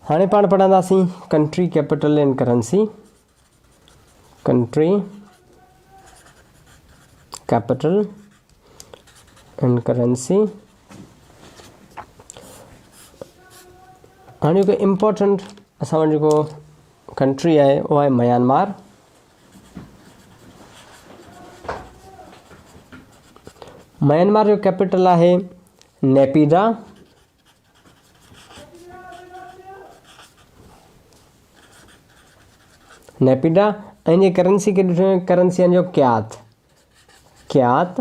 हाणे पाण पढ़ंदासीं country capital and currency. Country capital and currency. हाणे जेको इम्पोर्टेंट असां वटि जेको कंट्री आहे उहो आहे म्यांमार। म्यांमार जो कैपिटल आहे नेपिडा। नेपिडा ऐं जे करेंसी खे ॾिठो करेंसी जो क्यात। क्यात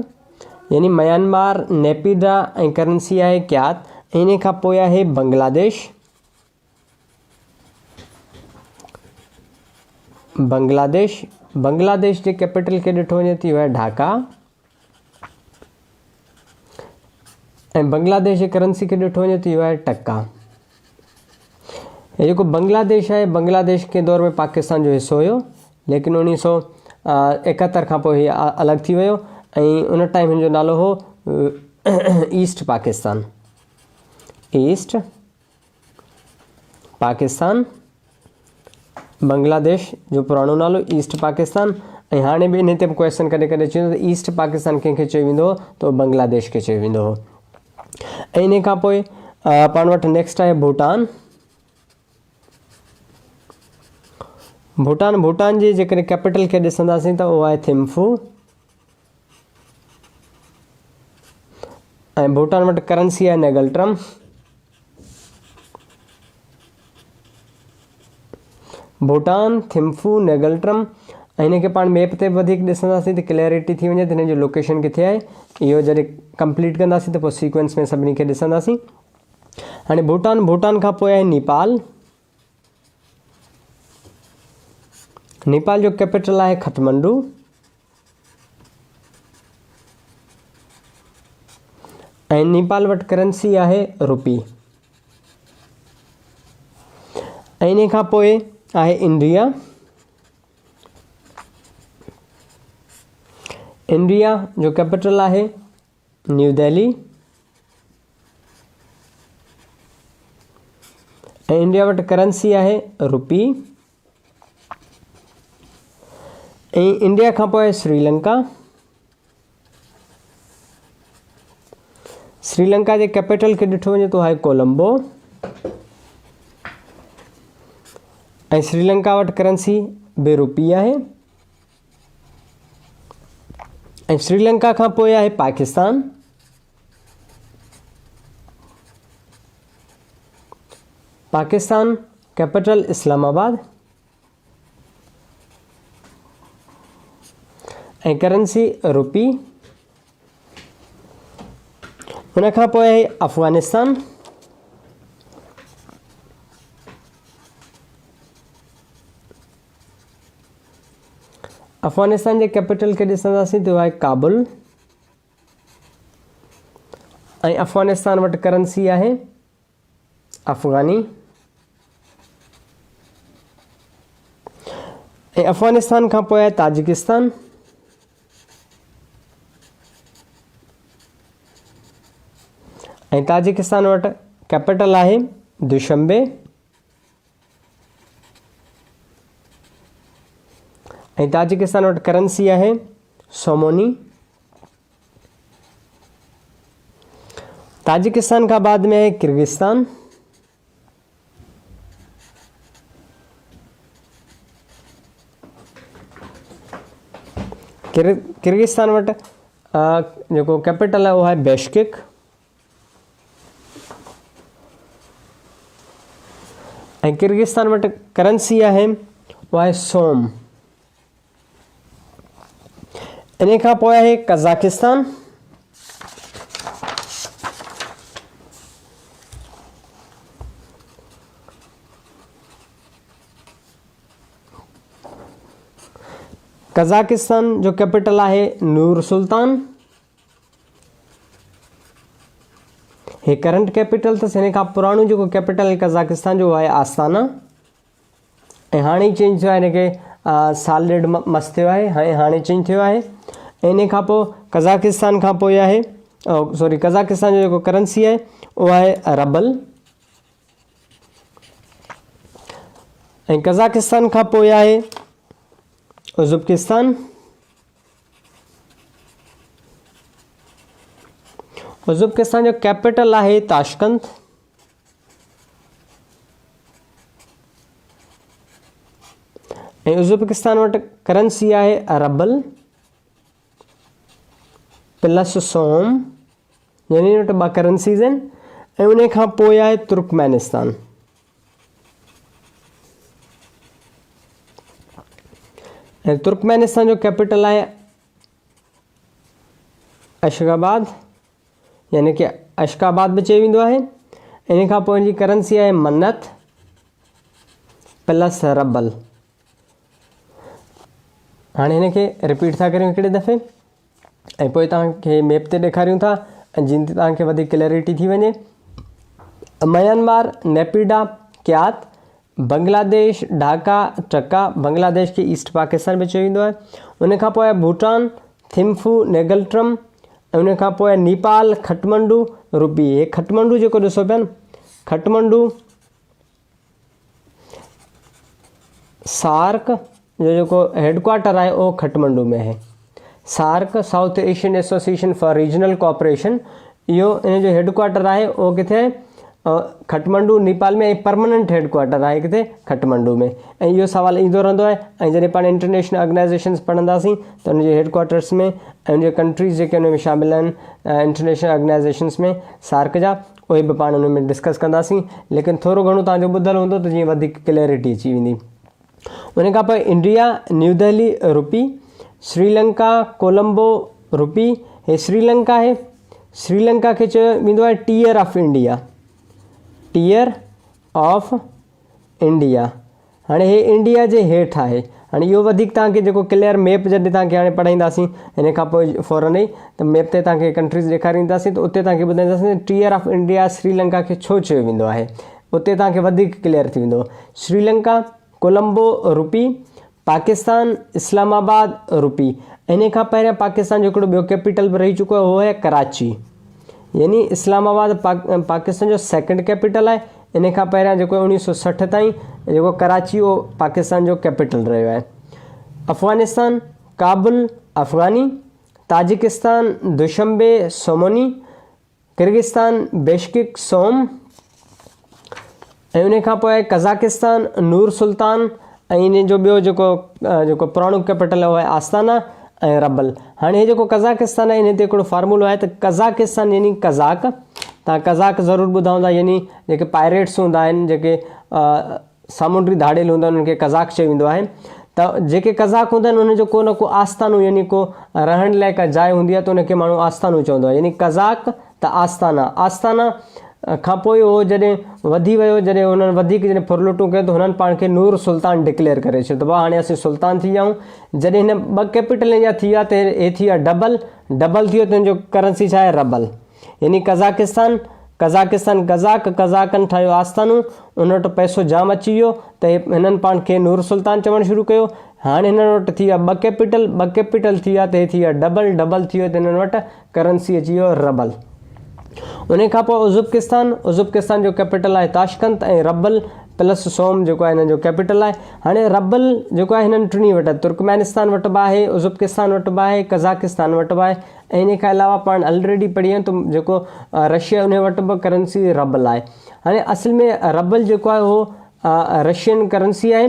यानी म्यांमार, नेपिडा ऐं करेंसी आहे क्यात। इन खां पोइ आहे बांग्लादेश। बांग्लादेश बांग्लादेश जे कैपिटल खे ॾिठो वञे त इहो आहे ढाका। ऐं बांग्लादेश जे करेंसी खे ॾिठो वञे त इहो आहे टका। ये जेको बांग्लादेश आहे, बांग्लादेश के दौर में पाकिस्तान जो हिस्सो हुयो, लेकिन 1971 खां पोइ हीअ अलॻि थी वियो ऐं उन टाइम हिन जो नालो हो ईस्ट पाकिस्तान। ईस्ट पाकिस्तान। बांग्लादेश जो पुराणो नालो ईस्ट पाकिस्तान। ऐं हाणे बि इन ते बि क्वेश्चन कॾहिं कॾहिं अची वेंदो त ईस्ट पाकिस्तान कंहिंखे चयो वेंदो हो त बांग्लादेश खे चयो वेंदो हो। ऐं इन खां पोइ पाण वटि नेक्स्ट आहे भूटान। भूटान भूटान जी जेकॾहिं कैपिटल खे ॾिसंदासीं त उहो आहे थिम्फू। ऐं भूटान वटि करेंसी आहे नेगल्ट्रम। भूटान, थिम्फू, नेगल्ट्रम। ऐं हिन खे पाण मैप ते वधीक ॾिसंदासीं त क्लैरिटी थी वञे त हिन जो लोकेशन किथे आहे। इहो जॾहिं कंप्लीट कंदासीं त पोइ सीक्वेंस में सभिनी खे ॾिसंदासीं। हाणे भूटान भूटान खां पोइ आहे नेपाल। नेपाल जो कैपिटल आहे काठमांडू। ऐं नेपाल वटि करेंसी आहे रुपी। ऐं इन खां पोइ आहे इंडिया। इंडिया जो कैपिटल आहे न्यू दिल्ली। ऐं इंडिया वटि करेंसी आहे रुपी। ऐं इंडिया खां पोइ श्रीलंका। श्रीलंका जे कैपिटल खे ॾिठो वञे तो आहे कोलंबो। ऐं श्रीलंका वटि करेंसी बि रुपी आहे। ऐं श्रीलंका खां पोइ आहे पाकिस्तान। पाकिस्तान कैपिटल इस्लामाबाद। ऐं करेंसी रुपी। उन खां पोइ आहे अफ़गानिस्तान। अफ़गानिस्तान जे कैपिटल खे ॾिसंदासीं त उहो आहे काबुल। ऐं अफ़गानिस्तान वटि करेंसी आहे अफ़गानी। ऐं अफ़गानिस्तान खां पोइ आहे ताजिकिस्तान। ऐं ताजिकिस्तान वटि कैपिटल आहे दुशंबे। ऐं ताजिकिस्तान वटि करेंसी आहे सोमोनी। ताजिकिस्तान खां बाद में आहे किर्गिस्तान। किर्गिस्तान वटि जेको कैपिटल आहे उहो आहे बेशकिक। ऐं किर्गिस्तान वटि करेंसी आहे उहो आहे सोम। इन खां पोइ आहे कज़ाकिस्तान। कज़ाकिस्तान जो कैपिटल आहे नूर सुल्तान। हे करंट कैपिटल अथसि। हिन खां पुराणो जेको कैपिटल आहे कज़ाकिस्तान जो आहे आस्ताना। ऐं हाणे चेंज थियो आहे, हिनखे साल ॾेढ मस्तु थियो आहे, हाणे चेंज थियो आहे। ऐं इन खां पोइ कज़ाकिस्तान खां पोइ आहे कज़ाकिस्तान जो जेको करेंसी आहे उहो आहे रबल। ऐं कज़ाकिस्तान खां पोइ आहे उज़्बेकिस्तान। उज़्बेकिस्तान जो कैपिटल आहे ताशकंद। ऐं उज़्बेकिस्तान वटि करंसी आहे रबल प्लस सोम, यानी वटि 2 करंसीज़ आहिनि। ऐं उन खां पोइ आहे तुर्कमेनिस्तान। ऐं तुर्कमेनिस्तान जो कैपिटल आहे अशगाबाद, यानी कि अशगाबाद बि चयो वेंदो आहे। इन खां पोइ जी करंसी आहे मन्नत प्लस रबल। हाणे हिनखे रिपीट था करियूं हिकिड़े दफ़े ऐं पोइ तव्हांखे मैप ते ॾेखारियूं था जिन ते तव्हांखे वधीक क्लैरिटी थी वञे। Myanmar, Naypyidaw, kyat, Bangladesh, Dhaka, taka, Bangladesh खे ईस्ट पाकिस्तान बि चयो वेंदो आहे। उन खां पोइ आहे भूटान, थिम्फू, नेगल्ट्रम। ऐं उन खां पोइ आहे नेपाल, खटमंडू, रूपी। हे खटमंडू जेको ॾिसो पिया न, खटमंडू सार्क जो जेको हेडक्वार्टर आहे उहो खटमंडू में आहे। SAARC South Asian Association for Regional Cooperation, इहो इन जो हेडक्वार्टर आहे उहो किथे आहे खटमंडू नेपाल में। ऐं परमानेंट हेडक्वार्टर आहे किथे खटमंडू में। ऐं इहो सुवाल ईंदो रहंदो आहे। ऐं जॾहिं पाण इंटरनेशनल ऑर्गेनाइज़ेशन्स पढ़ंदासीं त उनजे हेडक्वार्टर्स में ऐं उनजे कंट्रीज़ जेके उन में शामिल आहिनि इंटरनेशनल ऑर्गेनाइज़ेशन्स में सार्क जा, उहे बि पाण उन में डिस्कस कंदासीं। लेकिन थोरो घणो तव्हांजो ॿुधल हूंदो त जीअं वधीक क्लैरिटी अची वेंदी। उन खां पोइ इंडिया, न्यू दिल्ली, रूपी। श्रीलंका, कोलंबो, रूपी। हे श्रीलंका आहे। श्रीलंका खे चयो वेंदो आहे tear of India, tear of India. हाणे हे इंडिया जे हेठि आहे। हाणे इहो वधीक तव्हांखे जेको क्लियर मैप जॾहिं तव्हांखे हाणे पढ़ाईंदासीं हिन खां पोइ फौरन ई त मैप ते तव्हांखे कंट्रीज़ ॾेखारींदासीं त उते तव्हांखे ॿुधाईंदासीं टीयर ऑफ इंडिया श्रीलंका खे छो चयो वेंदो आहे। उते तव्हांखे वधीक क्लियर थी वेंदो। श्रीलंका, कोलंबो, रूपी। पाकिस्तान, इस्लामाबाद, रूपी। इन खां पहिरियां पाकिस्तान जो हिकिड़ो ॿियो कैपिटल बि रही चुको आहे, उहो आहे कराची, यानी इस्लामाबाद पाकिस्तान जो सेकंड कैपिटल आहे। इन खां पहिरियां जेको 1960 ताईं जेको कराची उहो पाकिस्तान जो कैपिटल रहियो आहे। Afghanistan, Kabul, afghani. Tajikistan, Dushanbe, somoni. Kyrgyzstan, Bishkek, som. ऐं उन खां पोइ आहे कज़ाकिस्तान, नूर सुल्तान। ऐं इन जो ॿियो जेको पुराणो कैपिटल आहे उहो आहे आस्ताना ऐं रबल। हाणे हे जेको कज़ाकिस्तान आहे इन ते हिकिड़ो फार्मूलो आहे त कज़ाकिस्तान यानी कज़ाक, तव्हां कज़ाक ज़रूरु ॿुधा हूंदा, यानी जेके पायरेट्स हूंदा आहिनि, जेके सामुंडी धाड़ेल हूंदा आहिनि उन्हनि खे कज़ाक चयो वेंदो आहे। त जेके कज़ाक हूंदा आहिनि उनजो को न को आस्थानो, यानी को रहण लाइ का जाइ हूंदी आहे त उनखे माण्हू आस्थानो चवंदो आहे, यानी कज़ाक त आस्थाना। आस्थाना खां पोइ उहो जॾहिं वधी वियो, जॾहिं हुननि वधीक जॾहिं फुरलुटूं कयो त हुननि पाण खे नूर सुल्तान डिक्लेयर करे छॾियो त भाउ हाणे असीं सुल्तान थी विया आहियूं। जॾहिं हिन 2 कैपिटल जा थी विया त हे थी विया डबल थी वियो त हिनजो करंसी छा आहे रबल, यानी कज़ाकिस्तान कज़ाक, कज़ाकनि ठाहियो आस्थानो, उन वटि पैसो जाम अची वियो त हिननि पाण खे नूर सुल्तान चवणु शुरू कयो। हाणे हिननि वटि थी विया 2 कैपिटल थी विया त हे थी विया डबल थी वियो त हिननि वटि करंसी अची वियो रबल। उन खां पोइ उज़्बेकिस्तान जो कैपिटल आहे ताशकंद ऐं रबल प्लस सोम जेको आहे हिन जो कैपिटल आहे। हाणे रबल जेको आहे हिननि टिनी वटि तुर्कमेनिस्तान वटि बि आहे, उज़्बेकिस्तान वटि बि आहे, कज़ाकिस्तान वटि बि आहे। ऐं इन खां अलावा पाण ऑलरेडी पढ़ी आहियूं त जेको रशिया उन वटि बि करंसी रबल आहे। हाणे असल में रबल जेको आहे उहो रशियन करंसी आहे।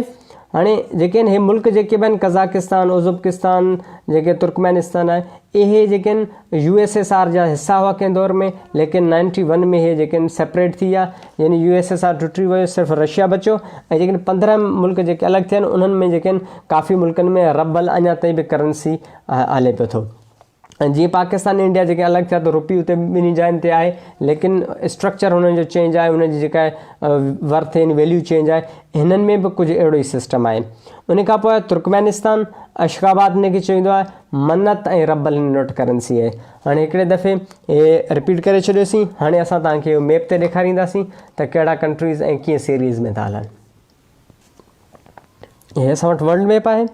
हाणे जेके आहिनि हे मुल्क जेके बि आहिनि कज़ाकिस्तान, उज़्बेकिस्तान, जेके तुर्कमेनिस्तान आहे, इहे जेके आहिनि USSR जा हिसा हुआ कंहिं दौर में, लेकिन 91 में इहे जेके आहिनि सेपरेट थी विया, यानी USSR टुटी वियो, सिर्फ़ु रशिया बचियो। ऐं जेके 15 मुल्क जेके अलॻि थिया आहिनि उन्हनि में जेके आहिनि काफ़ी मुल्कनि में रबल अञा ताईं बि करंसी हले पियो थो। ऐं जीअं पाकिस्तान इंडिया जेके अलॻि थिया त रुपी उते ॿिन्ही जायुनि ते आहे, लेकिन स्ट्रक्चर हुननि जो चेंज आहे, हुनजी जेका आहे वर्थ यानी वैल्यू चेंज आहे। हिननि में बि कुझु अहिड़ो ई सिस्टम आहे। उन खां पोइ तुर्कमेनिस्तान, अशगाबाद हिनखे चवंदो आहे, मन्नत ऐं रबल हिन वटि करंसी आहे। हाणे हिकिड़े दफ़े हे रिपीट करे छॾियोसीं। हाणे असां तव्हांखे मैप ते ॾेखारींदासीं त कहिड़ा कंट्रीज़ ऐं कीअं सीरीज़ में था हलनि। हे असां वटि वर्ल्ड मैप आहे।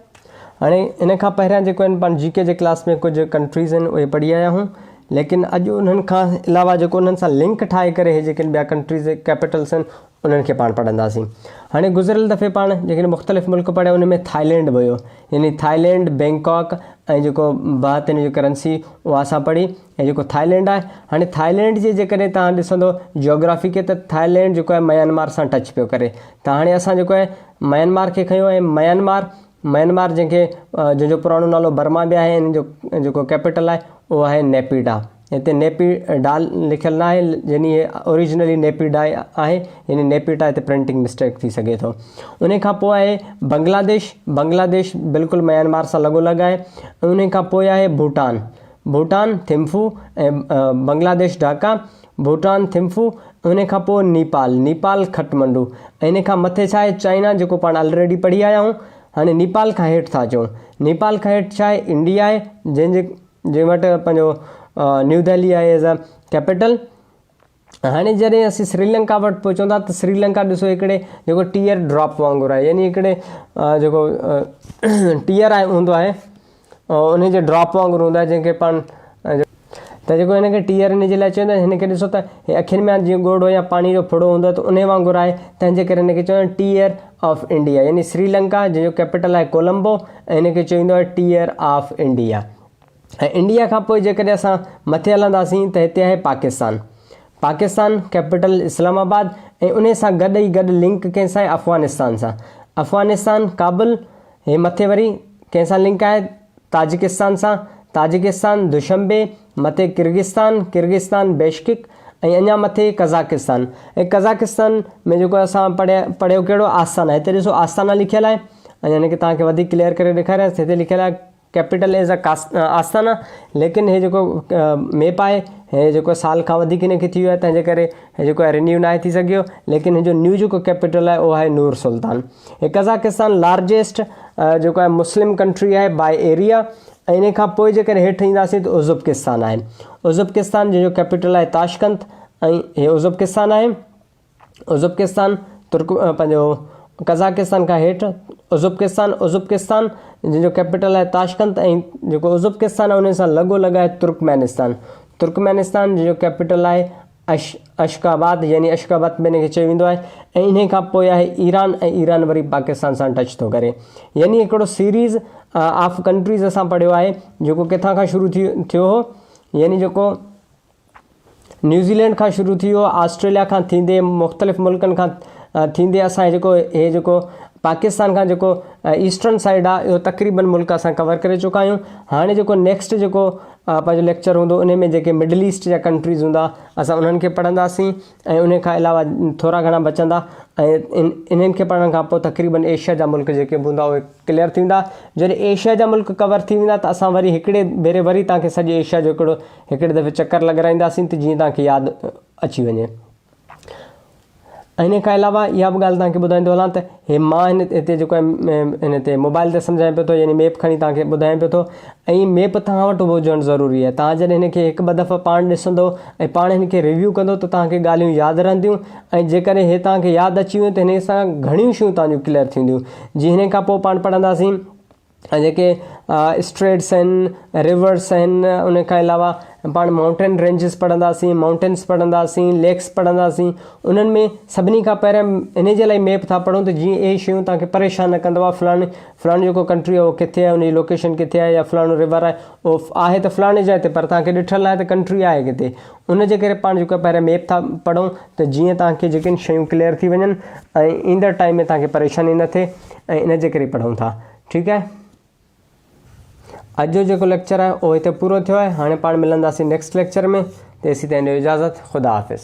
हाणे इन खां पहिरियां जेको आहिनि पाण GK जे क्लास में कुझु कंट्रीज़ आहिनि उहे पढ़ी आया आहियूं, लेकिन अॼु उन्हनि खां अलावा जेको उन्हनि सां लिंक ठाहे करे हे जेके ॿिया कंट्रीज़ कैपिटल्स आहिनि उन्हनि खे पाण पढ़ंदासीं। हाणे गुज़िरियल दफ़े पाण जेके मुख़्तलिफ़ मुल्क पढ़िया उन में थाईलैंड बि हुयो, यानी थाईलैंड, बैंकॉक ऐं जेको बहतरीन जो करंसी उहा असां पढ़ी। ऐं जेको थाईलैंड आहे, हाणे थाईलैंड जे जेकॾहिं तव्हां ॾिसंदो जियोग्राफी खे, त थाईलैंड जेको आहे म्यांमार सां टच पियो करे। त हाणे असां जेको आहे म्यांमार खे खयो ऐं म्यांमार जंहिंखे जंहिंजो पुराणो नालो बर्मा बि आहे, हिन जो जेको कैपिटल आहे उहो आहे नेपिडा। हिते नेपीडाल लिखियलु न आहे, यानी ओरिजिनली नेपिडा आहे, यानी नेपिडा हिते प्रिंटिंग मिस्टेक थी सघे थो। उन खां पोइ आहे बांग्लादेश बिल्कुलु म्यांमार सां लॻोलॻि आहे। उन खां पोइ आहे भूटान थिम्फू ऐं बांग्लादेश ढाका, भूटान थिम्फू। उन खां पोइ नेपाल खटमंडू। ऐं इन खां मथे छा आहे चाइना, जेको पाण ऑलरेडी पढ़ी आया आहियूं। हाणे नेपाल खां हेठि था अचूं, नेपाल खां हेठि छा आहे इंडिया आहे, जंहिं वटि पंहिंजो न्यू दिल्ली आहे एज़ अ कैपिटल। हाणे जॾहिं असीं श्रीलंका वटि पहुचूं था, त श्रीलंका ॾिसो हिकिड़े जेको टीयर ड्रॉप वांगुरु आहे, यानी हिकिड़े जेको टीयर आहे हूंदो आहे, उन जे ड्रॉप वांगुरु हूंदो आहे, जंहिंखे पाण त जेको हिनखे टीयर इन जे लाइ चवंदा आहिनि। हिनखे ॾिसो त हे अखियुनि में जीअं ॻोढ़ो या पाणी जो फुड़ो हूंदो आहे, त उन वांगुरु आहे, तंहिंजे करे हिनखे चवंदा आहिनि टीयर ऑफ इंडिया, यानी श्रीलंका जंहिंजो कैपिटल आहे कोलंबो, ऐं हिनखे चवंदो आहे टीयर ऑफ इंडिया। ऐं इंडिया खां पोइ जेकॾहिं असां मथे हलंदासीं त हिते आहे पाकिस्तान कैपिटल इस्लामाबाद, ऐं उन सां गॾु ई गॾु लिंक कंहिंसां आहे अफ़गानिस्तान सां। अफ़गानिस्तान काबुल, हे मथे वरी कंहिंसां लिंक आहे ताजिकिस्तान सां, ताजिकिस्तान दुशंबे, मथे किर्गिस्तान बेशकिक, ऐं अञा मथे कज़ाकिस्तान। ऐं कज़ाकिस्तान में जेको असां पढ़ियो कहिड़ो आस्ताना, हिते ॾिसो आस्ताना लिखियलु आहे। ऐं हिनखे तव्हांखे वधीक क्लियर करे ॾेखारियांसि, हिते लिखियलु आहे कैपिटल एज़ अ आस्ताना, लेकिन हे जेको मैप आहे हे जेको साल खां वधीक हिनखे थी वियो आहे, तंहिंजे करे हे जेको आहे रिन्यू न आहे थी सघियो, लेकिन हिन जो न्यू जेको कैपिटल आहे उहो आहे नूर सुल्तान। हे कज़ाकिस्तान लार्जेस्ट जेको आहे मुस्लिम कंट्री आहे बाय एरिया। ऐं इन खां पोइ जेकॾहिं हेठि ईंदासीं त उज़्बेकिस्तान आहे, उज़्बेकिस्तान जंहिंजो कैपिटल आहे ताशकंद, ऐं हे उज़्बेकिस्तान आहे। उज़्बेकिस्तान पंहिंजो कज़ाकिस्तान खां हेठि उज़्बेकिस्तान जंहिंजो कैपिटल आहे ताशकंद, ऐं जेको उज़्बेकिस्तान आहे उन सां लॻोलॻि आहे तुर्कमेनिस्तान जंहिंजो कैपिटल आहे अशकाबाद, यानी अशकाबाद में हिनखे चयो वेंदो आहे। ऐं इन खां पोइ आहे ईरान, ऐं ईरान वरी पाकिस्तान सां टच थो करे। यानी हिकिड़ो सीरीज़ ऑफ कंट्रीज़ असां पढ़ियो आहे, जेको किथां खां शुरू थियो हो, यानी जेको न्यूज़ीलैंड खां शुरू थी वियो, ऑस्ट्रेलिया खां थींदे मुख़्तलिफ़ मुल्कनि खां थींदे असां जेको पाकिस्तान खां जेको ईस्टर्न साइड आहे, इहो तक़रीबन मुल्क असां कवर करे चुका आहियूं। हाणे जेको नेक्स्ट जेको पंहिंजो लेक्चर हूंदो, उन में जेके मिडल ईस्ट जा कंट्रीज़ हूंदा असां उन्हनि खे पढ़ंदासीं, ऐं उन खां अलावा थोरा घणा बचंदा। ऐं इन्हनि खे पढ़ण खां पोइ तक़रीबन एशिया जा मुल्क जेके बि हूंदा उहे क्लियर थींदा। जॾहिं एशिया जा मुल्क कवर थी वेंदा त असां वरी हिकिड़े भेरे वरी तव्हांखे सॼे एशिया जो हिकिड़े दफ़े चकर लॻाराईंदासीं, त जीअं तव्हांखे यादि अची वञे। ऐं इन खां अलावा इहा बि ॻाल्हि तव्हांखे ॿुधाईंदो हलां त हे मां हिते जेको आहे हिन ते मोबाइल ते सम्झायां पियो थो, यानी मैप खणी तव्हांखे ॿुधायां पियो थो। ऐं मैप तव्हां वटि हुजणु ज़रूरी आहे। तव्हां जॾहिं हिनखे हिकु ॿ दफ़ा पाण ॾिसंदो ऐं पाण हिनखे रिव्यू कंदो, त तव्हांखे ॻाल्हियूं यादि रहंदियूं। ऐं जेकॾहिं हे तव्हांखे यादि अची वियूं त हिन सां घणियूं शयूं तव्हांजूं क्लियर थींदियूं। जीअं हिन खां पोइ पाण पढ़ंदासीं जेके स्ट्रेट्स आहिनि, रिवर्स आहिनि, उन खां अलावा पाण माउंटेन रेंजिस पढ़ंदासीं, माउंटेन्स पढ़ंदासीं, लेक्स पढ़ंदासीं। उन्हनि में सभिनी खां पहिरियों इन जे लाइ मैप था पढ़ूं त जीअं इहे शयूं तव्हांखे परेशान न कंदो आहे। फलाणी जेको कंट्री आहे उहो किथे आहे, उनजी लोकेशन किथे आहे, या फलाणो रिवर आहे उहो आहे त फलाणे जाइ ते, पर तव्हांखे ॾिठल आहे त कंट्री आहे किथे। उनजे करे पाण जेको पहिरियों मैप था पढ़ूं त जीअं तव्हांखे जेके शयूं क्लियर थी वञनि ऐं ईंदड़ टाइम में तव्हांखे परेशानी न थिए, ऐं इन जे करे पढ़ूं था। ठीकु आहे, अॼु जो जेको लेक्चर आहे उहो हिते पूरो थियो आहे। हाणे पाण मिलंदासीं नेक्स्ट लेक्चर में। तेसीं ताईं ॾियो इजाज़त। ख़ुदा हाफ़िज़।